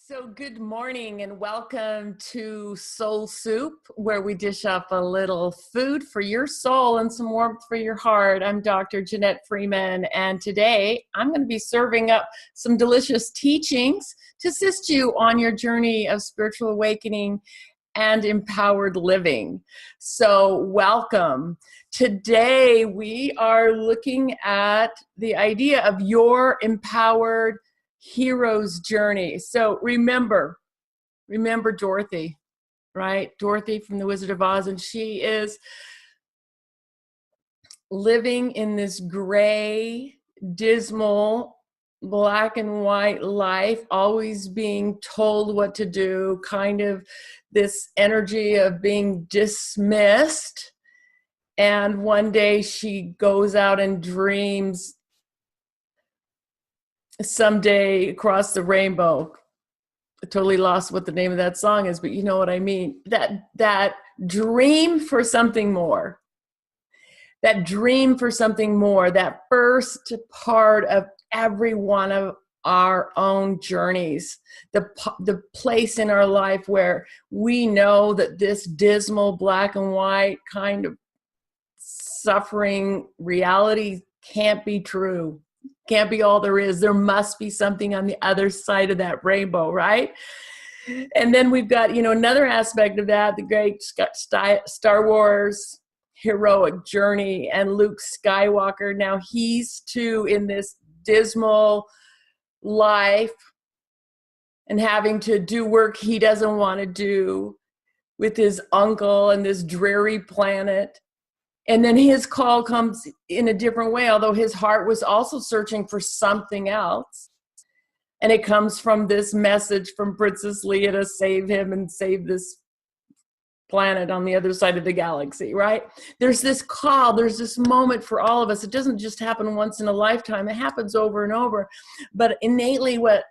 So good morning and welcome to Soul Soup, where we dish up a little food for your soul and some warmth for your heart. I'm Dr. Janette Freeman, and today I'm going to be serving up some delicious teachings to assist you on your journey of spiritual awakening and empowered living. So welcome. Today we are looking at the idea of your empowered hero's journey. So remember Dorothy, right? Dorothy from The Wizard of Oz, and she is living in this gray, dismal, black and white life, always being told what to do, kind of this energy of being dismissed. And one day she goes out and dreams someday across the rainbow. I totally lost what the name of that song is, but you know what I mean. That dream for something more. That dream for something more. That first part of every one of our own journeys. The place in our life where we know that this dismal black and white kind of suffering reality can't be true. Can't be all there is. There must be something on the other side of that rainbow, right? And then we've got, another aspect of that, the great Star Wars heroic journey, and Luke Skywalker. Now he's too in this dismal life and having to do work he doesn't want to do with his uncle and this dreary planet. And then his call comes in a different way, although his heart was also searching for something else. And it comes from this message from Princess Leia to save him and save this planet on the other side of the galaxy, right? There's this call, there's this moment for all of us. It doesn't just happen once in a lifetime. It happens over and over. But innately what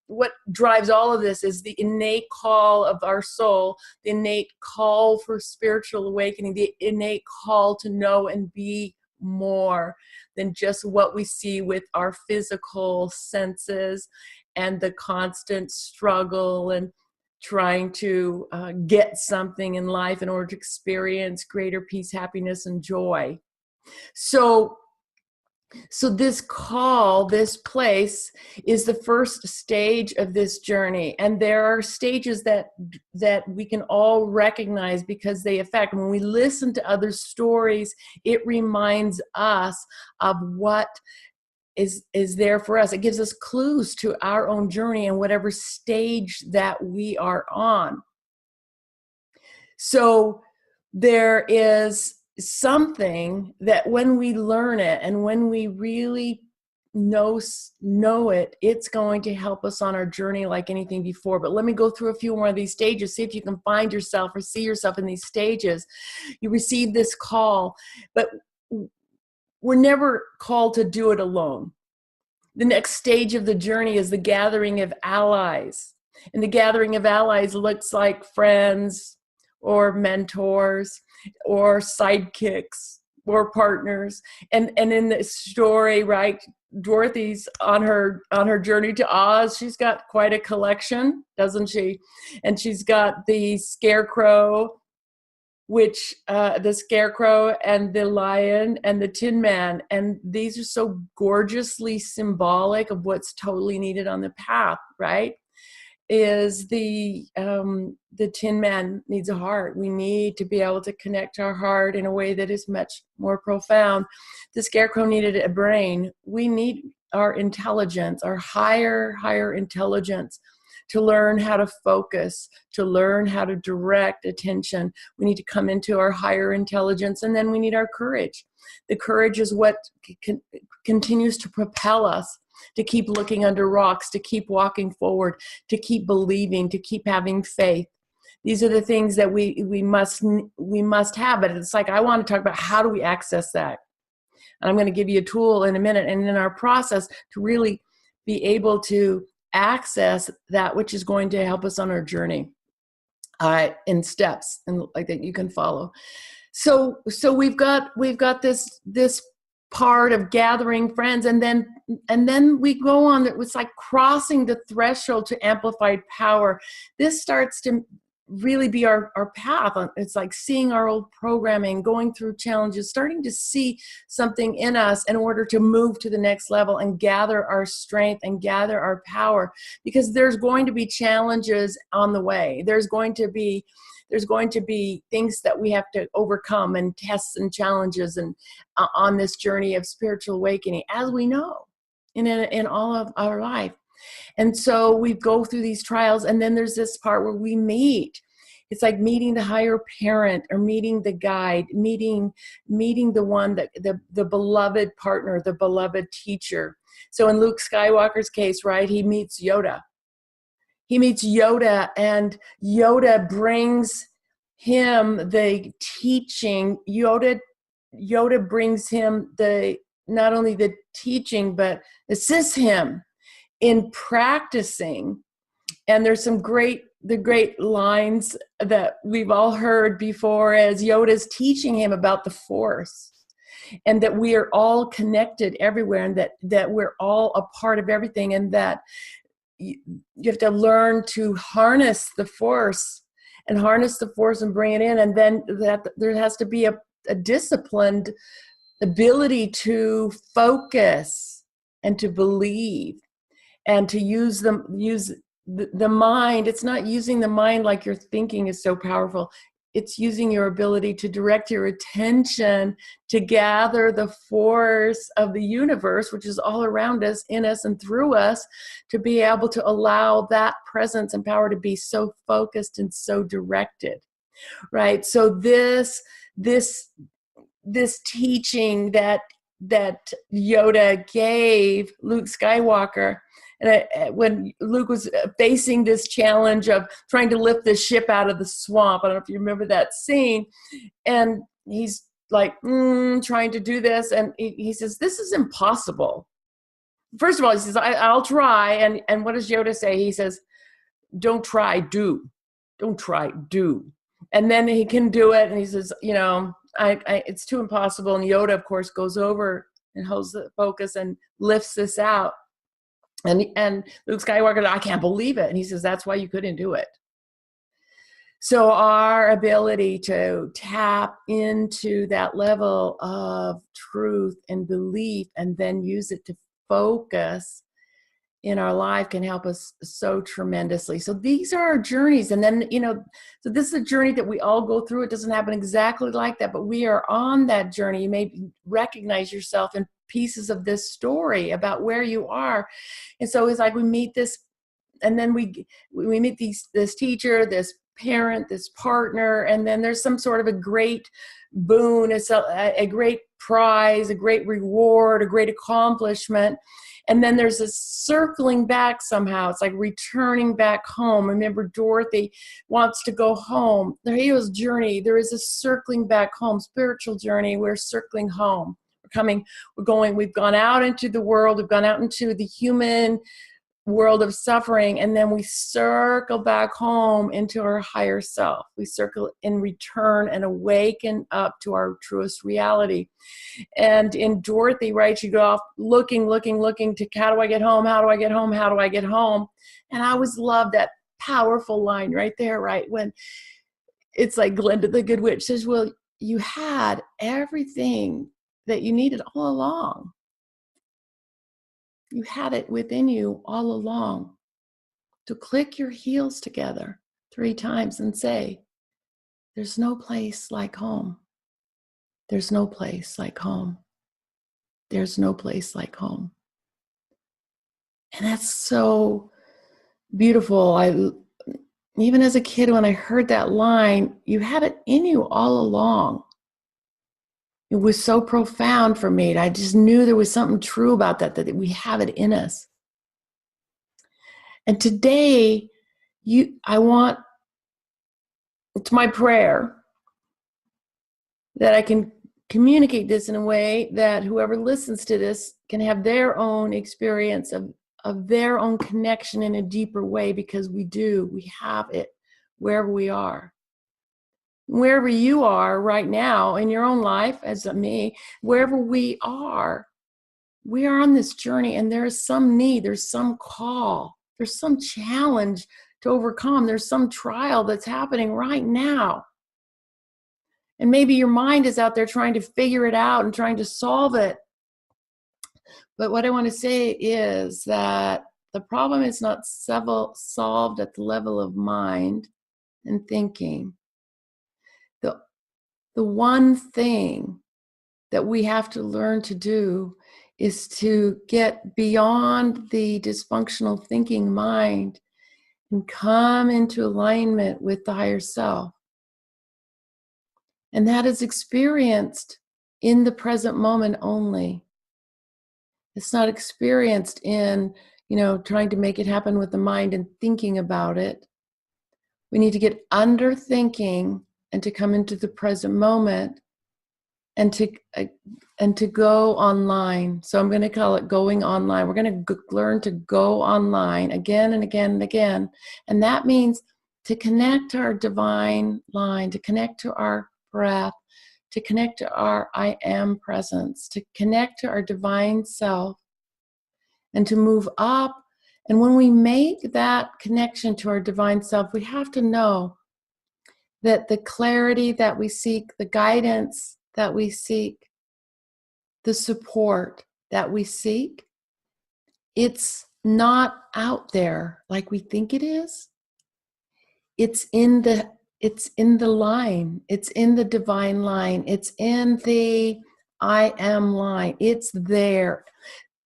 what drives all of this is the innate call of our soul, the innate call for spiritual awakening, the innate call to know and be more than just what we see with our physical senses, and the constant struggle and trying to get something in life in order to experience greater peace, happiness, and joy. So this call, this place, is the first stage of this journey. And there are stages that we can all recognize because they affect. When we listen to other stories, it reminds us of what is there for us. It gives us clues to our own journey and whatever stage that we are on. So there is something that when we learn it and when we really know it, it's going to help us on our journey like anything before. But let me go through a few more of these stages, see if you can find yourself or see yourself in these stages. You receive this call, but we're never called to do it alone. The next stage of the journey is the gathering of allies. And the gathering of allies looks like friends or mentors or sidekicks or partners. And in this story, right, Dorothy's on her journey to Oz. She's got quite a collection, doesn't she? And she's got the Scarecrow, which the Scarecrow and the Lion and the Tin Man. And these are so gorgeously symbolic of what's totally needed on the path, right? Is the Tin Man needs a heart. We need to be able to connect our heart in a way that is much more profound. The Scarecrow needed a brain. We need our intelligence, our higher intelligence, to learn how to focus, to learn how to direct attention. We need to come into our higher intelligence, and then we need our courage. The courage is what continues to propel us to keep looking under rocks, to keep walking forward, to keep believing, to keep having faith. These are the things that we must have. But it's like, I want to talk about how do we access that. And I'm going to give you a tool in a minute, and in our process to really be able to access that which is going to help us on our journey in steps and like that you can follow. So we've got this part of gathering friends. And then we go on. It was like crossing the threshold to amplified power. This starts to really be our path. It's like seeing our old programming, going through challenges, starting to see something in us in order to move to the next level and gather our strength and gather our power, because there's going to be challenges on the way. There's going to be things that we have to overcome, and tests and challenges, and on this journey of spiritual awakening, as we know in all of our life. And so we go through these trials, and then there's this part where we meet. It's like meeting the higher parent, or meeting the guide, meeting the one that the beloved partner, the beloved teacher. So in Luke Skywalker's case, right, he meets Yoda. He meets Yoda, and Yoda brings him the teaching. Yoda brings him not only the teaching, but assists him in practicing. And there's the great lines that we've all heard before, as Yoda's teaching him about the Force, and that we are all connected everywhere, and that we're all a part of everything, and that you have to learn to harness the Force and bring it in. And then that there has to be a disciplined ability to focus and to believe, and to use the mind. It's not using the mind like your thinking is so powerful. It's using your ability to direct your attention to gather the force of the universe, which is all around us, in us, and through us, to be able to allow that presence and power to be so focused and so directed, right? So this teaching that Yoda gave Luke Skywalker, and when Luke was facing this challenge of trying to lift the ship out of the swamp, I don't know if you remember that scene, and he's like trying to do this, and he says, "This is impossible." First of all, he says, "I'll try," and what does Yoda say? He says, "Don't try, do. Don't try, do." And then he can do it, and he says, it's too impossible. And Yoda, of course, goes over and holds the focus and lifts this out. And Luke Skywalker, "I can't believe it." And he says, "That's why you couldn't do it." So our ability to tap into that level of truth and belief, and then use it to focus in our life, can help us so tremendously. So these are our journeys. And then, so this is a journey that we all go through. It doesn't happen exactly like that, but we are on that journey. You may recognize yourself in pieces of this story about where you are. And so it's like we meet this, and then we meet this teacher, this parent, this partner, and then there's some sort of a great boon, a great prize, a great reward, a great accomplishment. And then there's a circling back somehow. It's like returning back home. Remember, Dorothy wants to go home. The hero's journey, there is a circling back home, spiritual journey. We're circling home. We've gone out into the world. We've gone out into the human world of suffering, and then we circle back home into our higher self. We circle in return and awaken up to our truest reality. And in Dorothy, right, you go off looking to, how do I get home? How do I get home? How do I get home? And I always love that powerful line right there, right? When it's like Glinda the Good Witch says, "Well, you had everything that you needed all along. You had it within you all along. To click your heels together 3 times and say, there's no place like home. There's no place like home. There's no place like home." And that's so beautiful. Even as a kid, when I heard that line, you had it in you all along. It was so profound for me. I just knew there was something true about that we have it in us. And today, it's my prayer that I can communicate this in a way that whoever listens to this can have their own experience of their own connection in a deeper way, because we have it wherever we are. Wherever you are right now in your own life, as me, wherever we are on this journey, and there is some need, there's some call, there's some challenge to overcome, there's some trial that's happening right now. And maybe your mind is out there trying to figure it out and trying to solve it. But what I want to say is that the problem is not solved at the level of mind and thinking. The one thing that we have to learn to do is to get beyond the dysfunctional thinking mind and come into alignment with the higher self. And that is experienced in the present moment only. It's not experienced in, trying to make it happen with the mind and thinking about it. We need to get under thinking and to come into the present moment and to go online. So I'm going to call it going online. We're going to learn to go online again and again and again. And that means to connect to our divine line, to connect to our breath, to connect to our I am presence, to connect to our divine self, and to move up. And when we make that connection to our divine self, we have to know that the clarity that we seek, the guidance that we seek, the support that we seek, it's not out there like we think it is. It's in the line. It's in the divine line. It's in the I am line. It's there.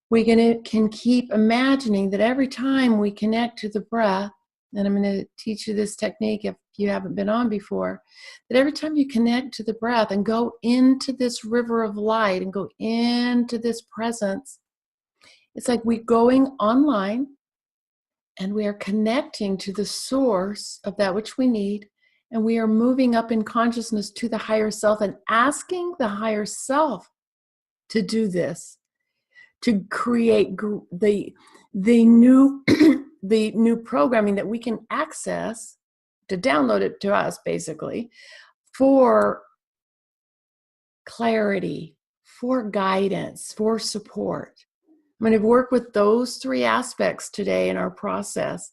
We can keep imagining that every time we connect to the breath, and I'm going to teach you this technique if you haven't been on before, that every time you connect to the breath and go into this river of light and go into this presence, it's like we're going online and we are connecting to the source of that which we need, and we are moving up in consciousness to the higher self and asking the higher self to do this, to create the new the new programming that we can access, to download it to us basically, for clarity, for guidance, for support. I'm going to work with those three aspects today in our process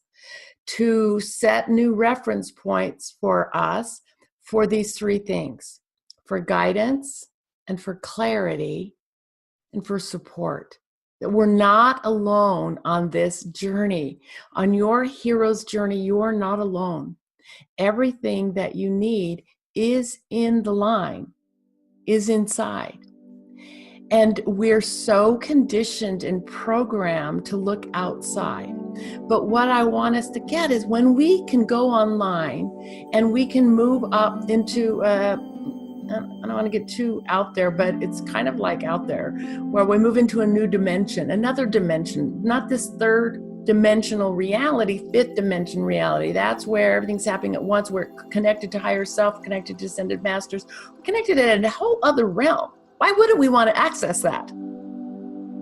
to set new reference points for us for these three things: for guidance and for clarity and for support. That we're not alone on this journey. On your hero's journey, you are not alone. Everything that you need is in the line, is inside. And we're so conditioned and programmed to look outside. But what I want us to get is when we can go online and we can move up into I don't want to get too out there, but it's kind of like out there, where we move into a new dimension, another dimension, not this third dimensional reality, fifth dimension reality. That's where everything's happening at once. We're connected to higher self, connected to ascended masters, connected in a whole other realm. Why wouldn't we want to access that?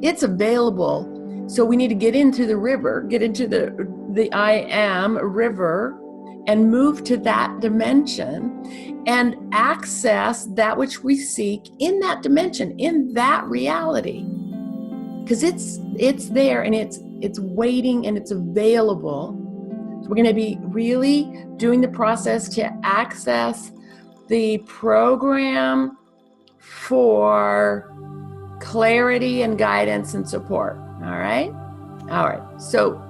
It's available. So we need to get into the river, get into the I am river, and move to that dimension and access that which we seek in that dimension, in that reality. Because it's there and it's waiting and it's available. So we're going to be really doing the process to access the program for clarity and guidance and support. All right. So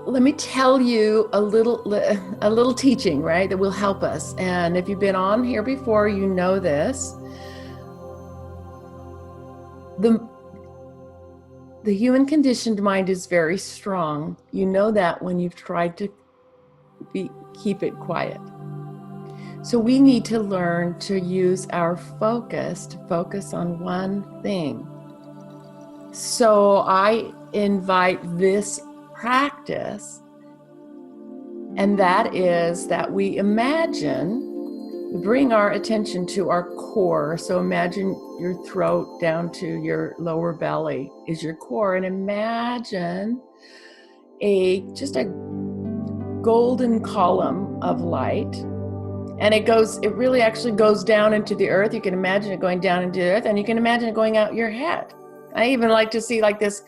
let me tell you a little teaching, right, that will help us. And if you've been on here before, you know this. The human conditioned mind is very strong. You know that when you've tried to keep it quiet. So we need to learn to use our focus to focus on one thing. So I invite this practice, and that is that we bring our attention to our core. So imagine your throat down to your lower belly is your core, and imagine just a golden column of light. And it really actually goes down into the earth. You can imagine it going down into the earth, and you can imagine it going out your head. I even like to see like this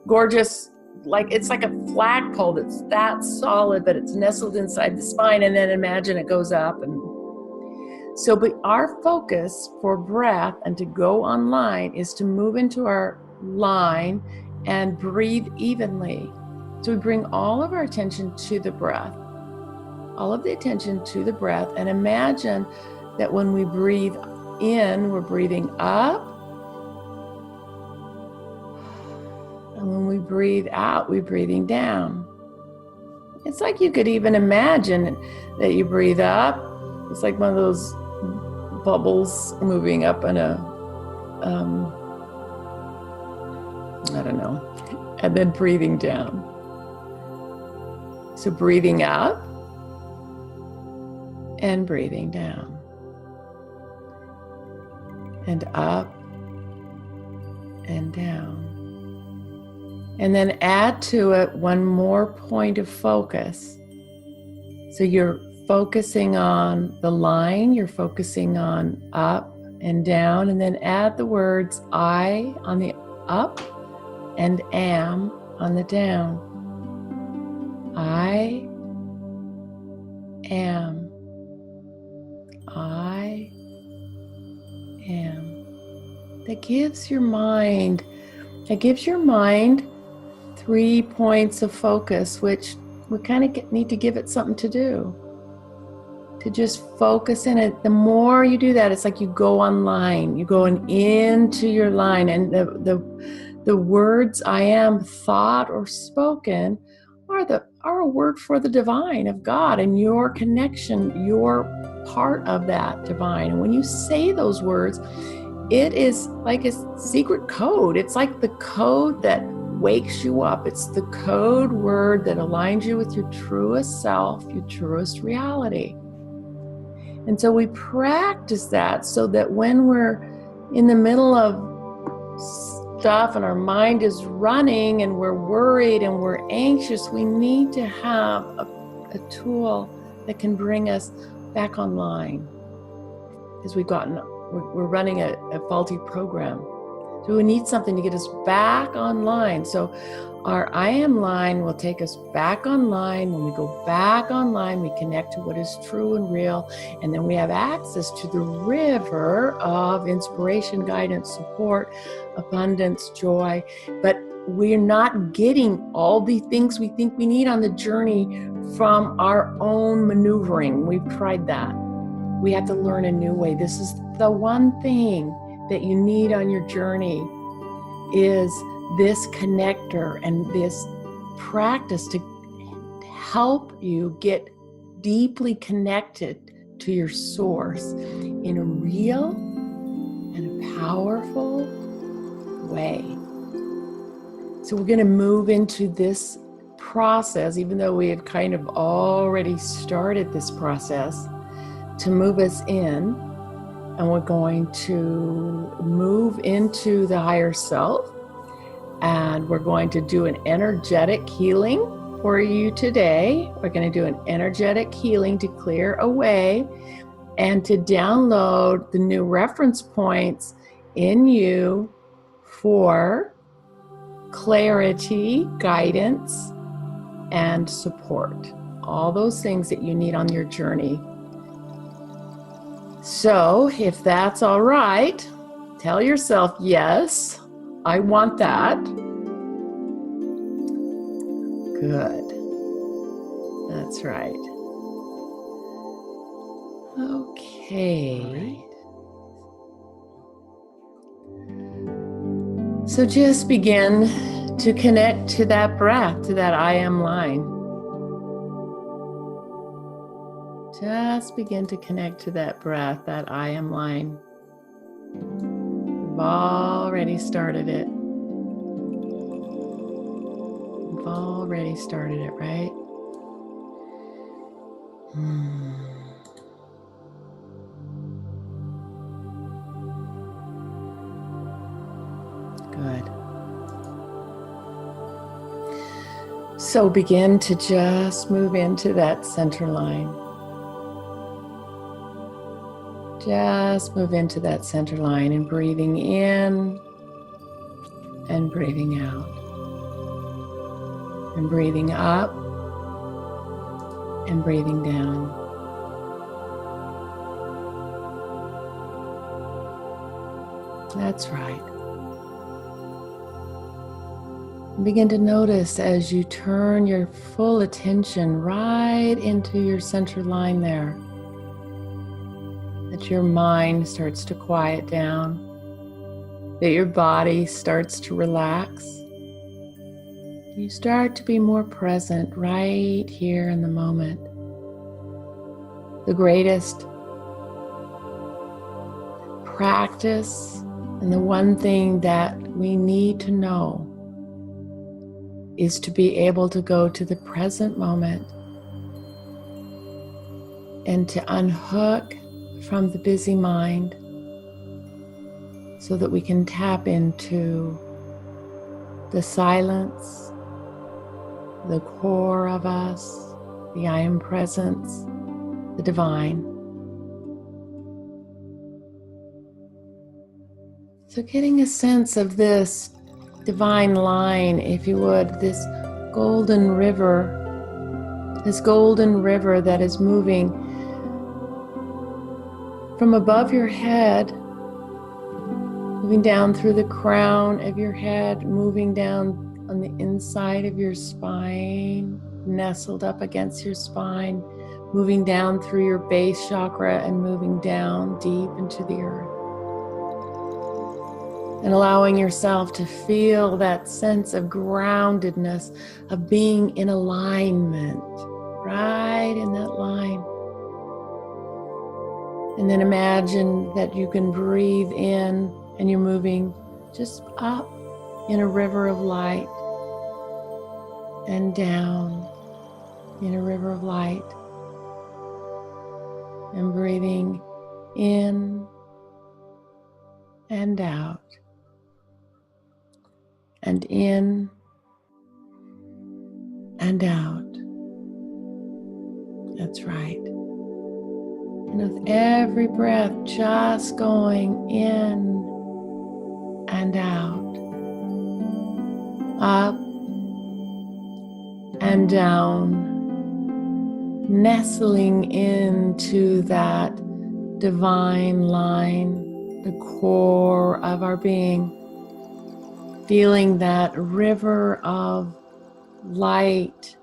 gorgeous, like it's like a flagpole that's that solid, but it's nestled inside the spine, and then imagine it goes up. And so, but our focus for breath and to go online is to move into our line and breathe evenly. So we bring all of our attention to the breath, all of the attention to the breath, and imagine that when we breathe in, we're breathing up, and when we breathe out, we're breathing down. It's like you could even imagine that you breathe up. It's like one of those bubbles moving up in a, I don't know, and then breathing down. So breathing up and breathing down, and up and down. And then add to it one more point of focus. So you're focusing on the line, you're focusing on up and down, and then add the words I on the up and am on the down. I am. I am. That gives your mind 3 points of focus, which we kind of need to give it something to do. To just focus in it. The more you do that, it's like you go online, you're going into your line, and the words I am, thought or spoken, are a word for the divine of God and your connection, your part of that divine. And when you say those words, it is like a secret code. It's like the code that wakes you up. It's the code word that aligns you with your truest self, your truest reality. And so we practice that so that when we're in the middle of stuff and our mind is running and we're worried and we're anxious, we need to have a tool that can bring us back online, because we're running a faulty program. So we need something to get us back online. So our I am line will take us back online. When we go back online, we connect to what is true and real, and then we have access to the river of inspiration, guidance, support, abundance, joy. But we're not getting all the things we think we need on the journey from our own maneuvering. We've tried that. We have to learn a new way. This is the one thing that you need on your journey, is this connector and this practice to help you get deeply connected to your source in a real and a powerful way. So we're going to move into this process, even though we had kind of already started this process, to move us in. And we're going to move into the higher self, and we're going to do an energetic healing for you today. We're going to do an energetic healing to clear away and to download the new reference points in you for clarity, guidance, and support. All those things that you need on your journey. So if that's all right, tell yourself, yes, I want that. Good. That's right. Okay. So just begin to connect to that breath, to that I am line. Just begin to connect to that breath, that I am line. We've already started it. We've already started it, right? Good. So begin to just move into that center line. Just move into that center line and breathing in and breathing out. And breathing up and breathing down. That's right. Begin to notice as you turn your full attention right into your center line there, that your mind starts to quiet down, that your body starts to relax. You start to be more present right here in the moment. The greatest practice and the one thing that we need to know is to be able to go to the present moment and to unhook from the busy mind so that we can tap into the silence, the core of us, the I am presence, the divine. So getting a sense of this divine line, if you would, this golden river that is moving from above your head, moving down through the crown of your head, moving down on the inside of your spine, nestled up against your spine, moving down through your base chakra and moving down deep into the earth. And allowing yourself to feel that sense of groundedness, of being in alignment, right in that line. And then imagine that you can breathe in and you're moving just up in a river of light and down in a river of light. And breathing in and out. And in and out. That's right. And with every breath, just going in and out, up and down, nestling into that divine line, the core of our being. Feeling that river of light,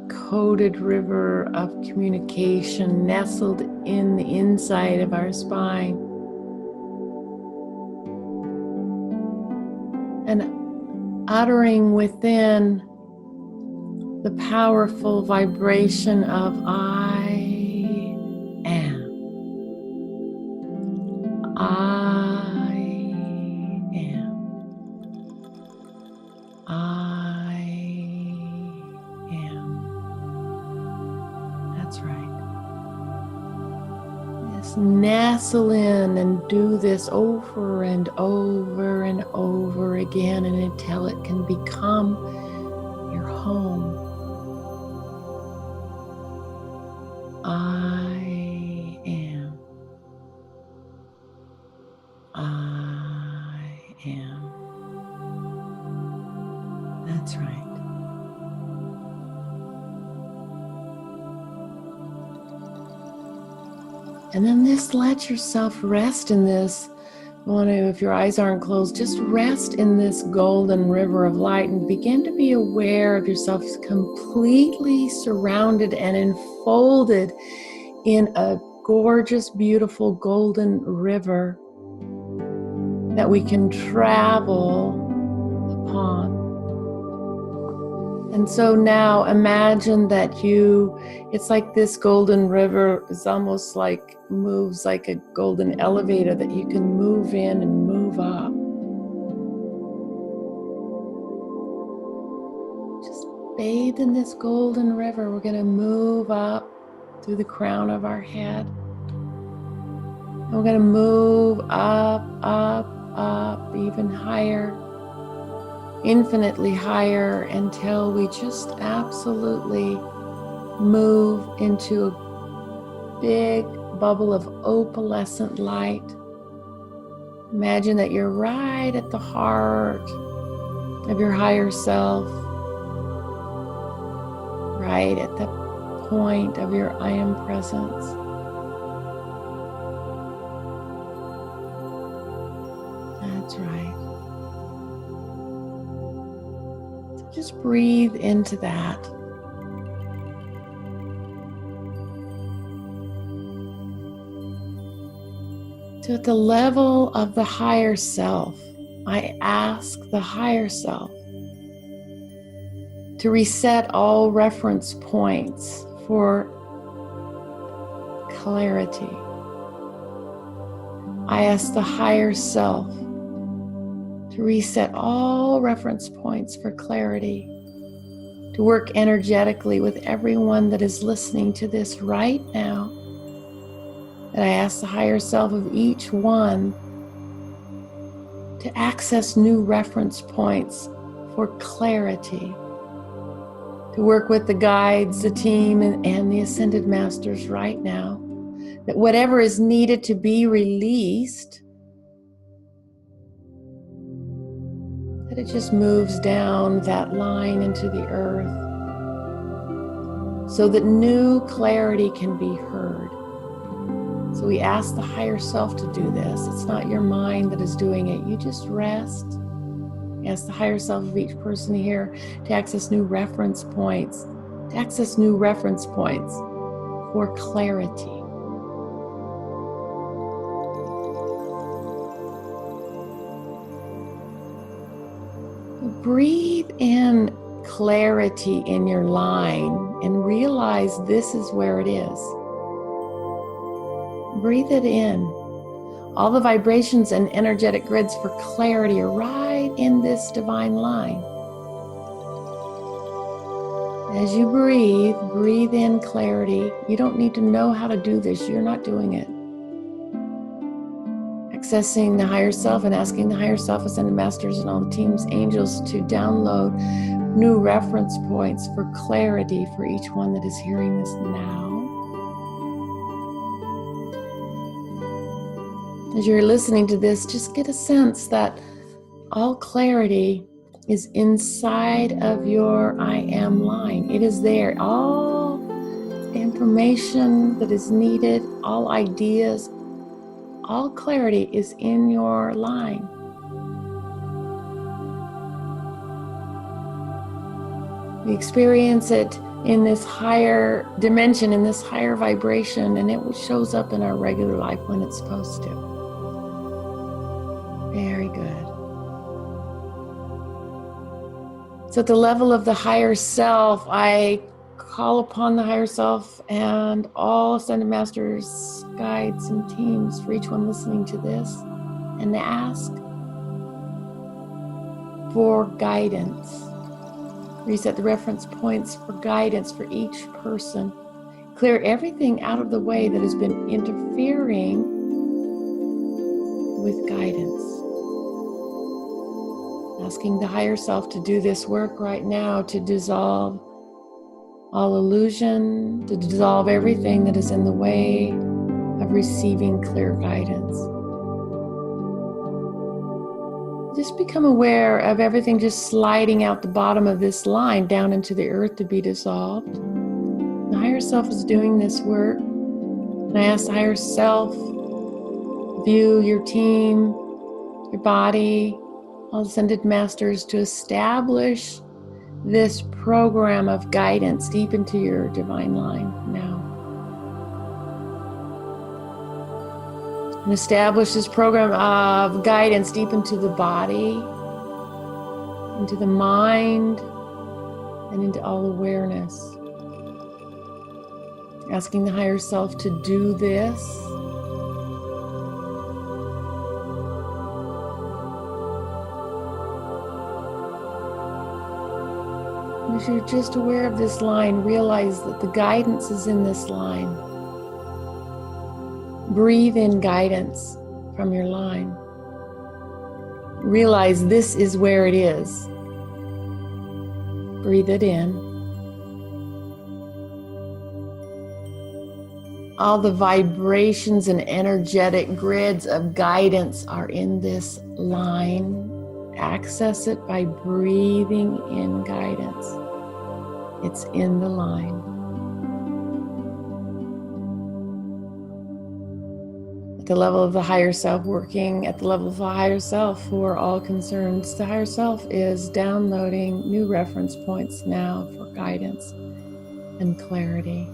coded river of communication nestled in the inside of our spine. And uttering within the powerful vibration of I am. Nestle in and do this over and over and over again, and until it can become your home. I am. I am. That's right. And then just let yourself rest in this. If your eyes aren't closed, just rest in this golden river of light and begin to be aware of yourself completely surrounded and enfolded in a gorgeous, beautiful golden river that we can travel upon. And so now imagine that it's like this golden river is almost like moves like a golden elevator that you can move in and move up. Just bathe in this golden river. We're going to move up through the crown of our head. And we're going to move up, up, up, even higher. infinitely higher until we just absolutely move into a big bubble of opalescent light. Imagine that you're right at the heart of your higher self, right at the point of your I am presence. That's right. So just breathe into that. So at the level of the higher self, I ask the higher self to reset all reference points for clarity. I ask the higher self to reset all reference points for clarity, to work energetically with everyone that is listening to this right now. And I ask the higher self of each one to access new reference points for clarity, to work with the guides, the team, and the Ascended Masters right now, that whatever is needed to be released, that it just moves down that line into the earth so that new clarity can be heard. So we ask the higher self to do this. It's not your mind that is doing it. You just rest. Ask the higher self of each person here to access new reference points, for clarity. Breathe in clarity in your line and realize this is where it is. Breathe it in. All the vibrations and energetic grids for clarity are right in this divine line. As you breathe in clarity. You don't need to know how to do this. You're not doing it. Accessing the higher self and asking the higher self, Ascended Masters, and all the teams, angels, to download new reference points for clarity for each one that is hearing this now. As you're listening to this, just get a sense that all clarity is inside of your I am line. It is there. All information that is needed, all ideas, all clarity is in your line. We experience it in this higher dimension, in this higher vibration, and it shows up in our regular life when it's supposed to. Very good. So at the level of the higher self, I call upon the higher self and all Ascended Masters, guides, and teams for each one listening to this, and ask for guidance. Reset the reference points for guidance for each person. Clear everything out of the way that has been interfering with guidance. Asking the higher self to do this work right now, to dissolve all illusion, to dissolve everything that is in the way of receiving clear guidance. Just become aware of everything just sliding out the bottom of this line down into the earth to be dissolved. The higher self is doing this work. And I ask the higher self, view your team, your body, all Ascended Masters, to establish this program of guidance deep into your divine line now. And establish this program of guidance deep into the body, into the mind, and into all awareness. Asking the higher self to do this. As you're just aware of this line, realize that the guidance is in this line. Breathe in guidance from your line. Realize this is where it is. Breathe it in. All the vibrations and energetic grids of guidance are in this line. Access it by breathing in guidance. It's in the line. At the level of the higher self, working at the level of the higher self, who are all concerned, the higher self is downloading new reference points now for guidance and clarity.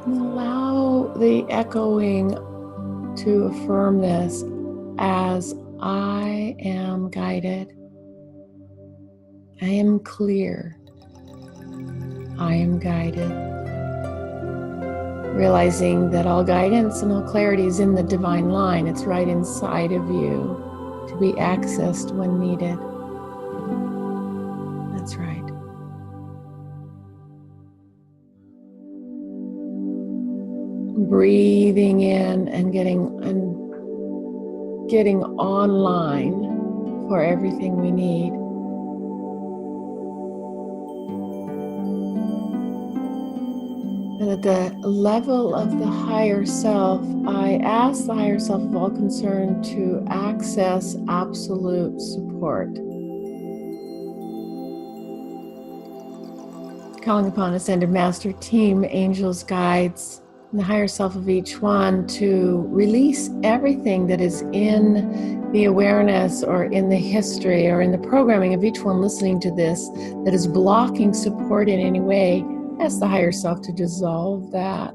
And allow the echoing to affirm this as I am guided. I am clear. I am guided. Realizing that all guidance and all clarity is in the divine line. It's right inside of you to be accessed when needed. That's right. Breathing in and getting online for everything we need. And at the level of the higher self, I ask the higher self of all concerned to access absolute support. Calling upon Ascended Master Team, angels, guides, and the higher self of each one to release everything that is in the awareness or in the history or in the programming of each one listening to this that is blocking support in any way. Ask the higher self to dissolve that.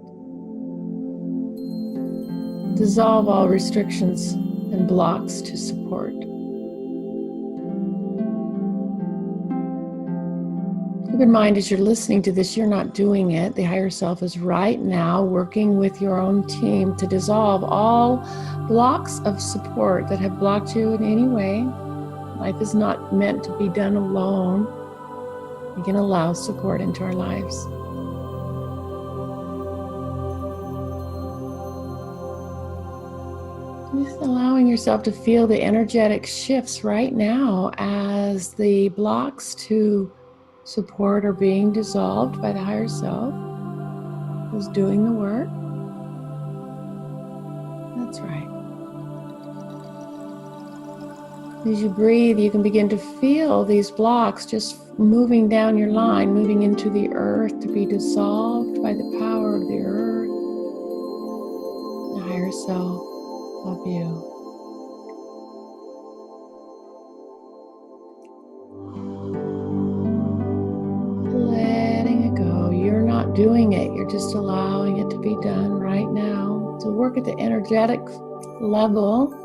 Dissolve all restrictions and blocks to support. Keep in mind, as you're listening to this, you're not doing it. The higher self is right now working with your own team to dissolve all blocks of support that have blocked you in any way. Life is not meant to be done alone. We can allow support into our lives. Just allowing yourself to feel the energetic shifts right now as the blocks to support are being dissolved by the higher self who's doing the work. That's right. As you breathe, you can begin to feel these blocks just moving down your line, moving into the earth to be dissolved by the power of the earth, the higher self of you. Letting it go. You're not doing it. You're just allowing it to be done right now. To work at the energetic level.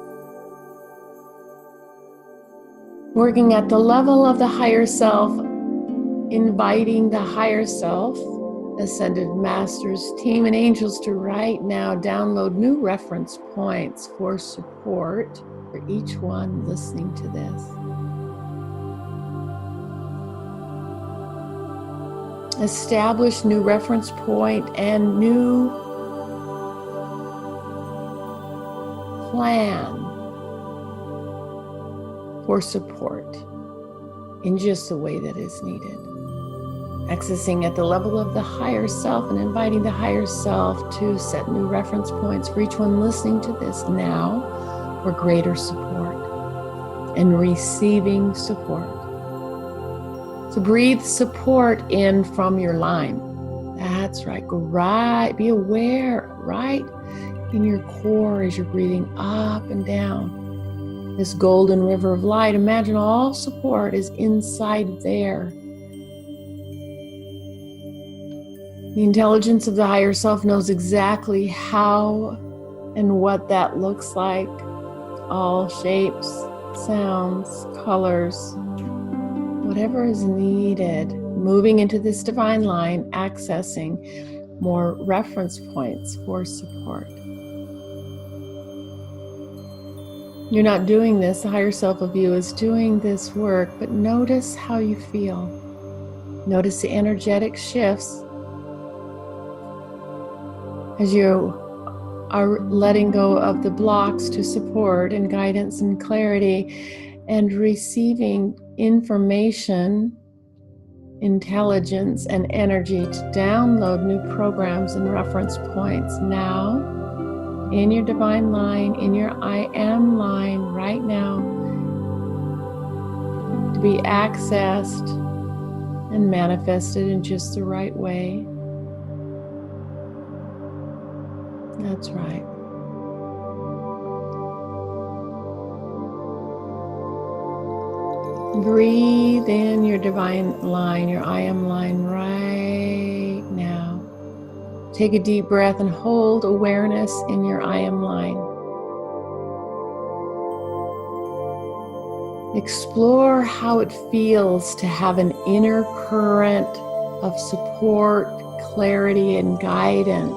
Working at the level of the higher self, inviting the higher self, Ascended Masters, Team, and angels to right now download new reference points for support for each one listening to this. Establish new reference point and new plan for support in just the way that is needed. Accessing at the level of the higher self and inviting the higher self to set new reference points for each one listening to this now for greater support and receiving support. So breathe support in from your line. That's right. Go right. Be aware right in your core as you're breathing up and down. This golden river of light. Imagine all support is inside there. The intelligence of the higher self knows exactly how and what that looks like. All shapes, sounds, colors, whatever is needed. Moving into this divine line, accessing more reference points for support. You're not doing this. The higher self of you is doing this work, but notice how you feel. Notice the energetic shifts as you are letting go of the blocks to support and guidance and clarity, and receiving information, intelligence, and energy to download new programs and reference points now in your divine line, in your I am line right now, to be accessed and manifested in just the right way. That's right. Breathe in your divine line, your I am line right now. Take a deep breath and hold awareness in your I am line. Explore how it feels to have an inner current of support, clarity, and guidance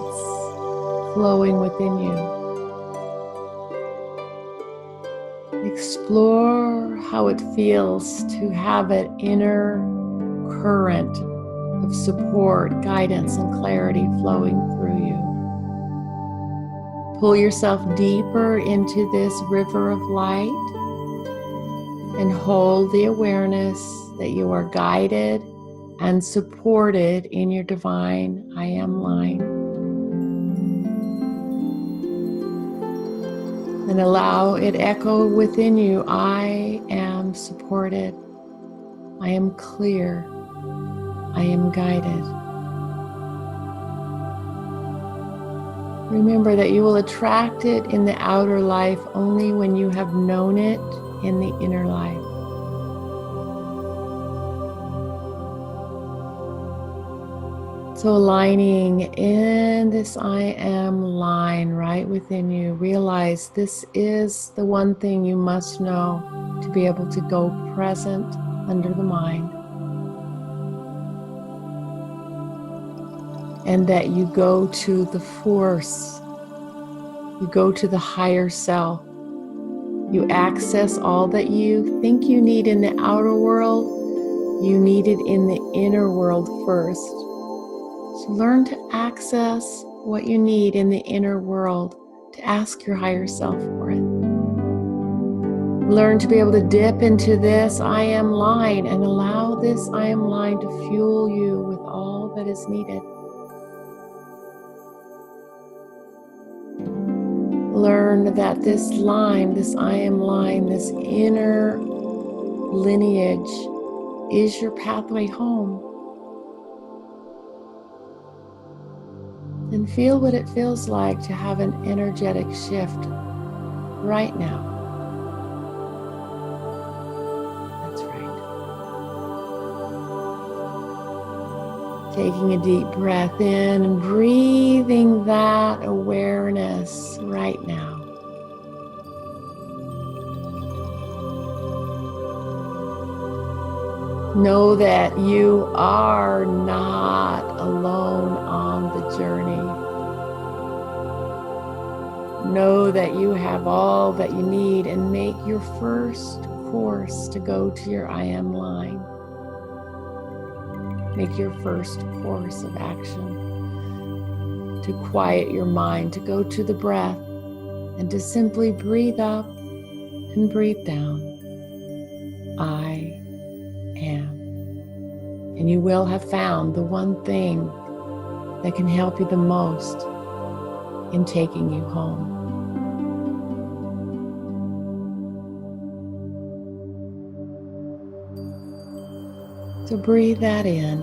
flowing within you. Explore how it feels to have an inner current of support, guidance, and clarity flowing through you. Pull yourself deeper into this river of light and hold the awareness that you are guided and supported in your divine I am line. And allow it echo within you. I am supported. I am clear. I am guided. Remember that you will attract it in the outer life only when you have known it in the inner life. So aligning in this I am line right within you, realize this is the one thing you must know to be able to go present under the mind. And that you go to the force, you go to the higher self. You access all that you think you need in the outer world, you need it in the inner world first. So learn to access what you need in the inner world, to ask your higher self for it. Learn to be able to dip into this I am line and allow this I am line to fuel you with all that is needed. Learn that this line, this I am line, this inner lineage is your pathway home. And feel what it feels like to have an energetic shift right now. That's right. Taking a deep breath in and breathing that awareness right now. Know that you are not alone on the journey. Know that you have all that you need, and make your first course to go to your I am line. Make your first course of action to quiet your mind, to go to the breath, and to simply breathe up and breathe down. I am. And you will have found the one thing that can help you the most in taking you home. So breathe that in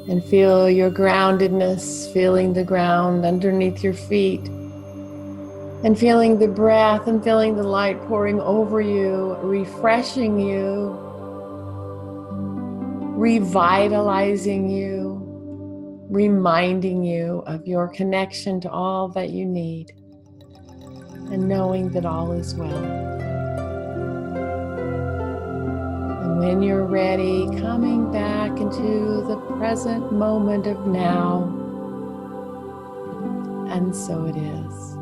and feel your groundedness, feeling the ground underneath your feet, and feeling the breath and feeling the light pouring over you, refreshing you, revitalizing you, reminding you of your connection to all that you need, and knowing that all is well. And when you're ready, coming back into the present moment of now, and so it is.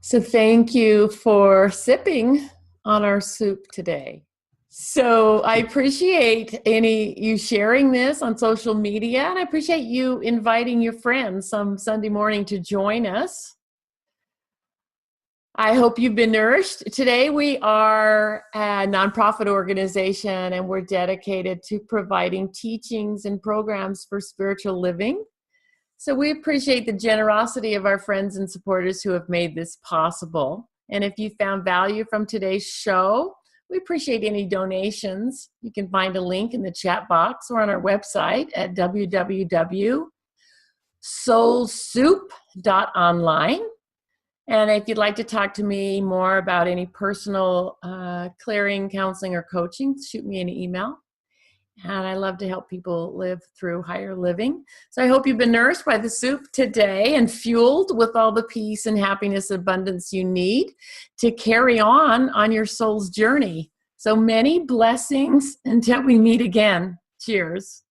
So thank you for sipping on our soup today. So I appreciate you sharing this on social media, and I appreciate you inviting your friends some Sunday morning to join us. I hope you've been nourished. Today we are a nonprofit organization, and we're dedicated to providing teachings and programs for spiritual living. So we appreciate the generosity of our friends and supporters who have made this possible. And if you found value from today's show, we appreciate any donations. You can find a link in the chat box or on our website at www.soulsoup.online. And if you'd like to talk to me more about any personal clearing, counseling, or coaching, shoot me an email. And I love to help people live through higher living. So I hope you've been nourished by the soup today and fueled with all the peace and happiness and abundance you need to carry on your soul's journey. So many blessings until we meet again. Cheers.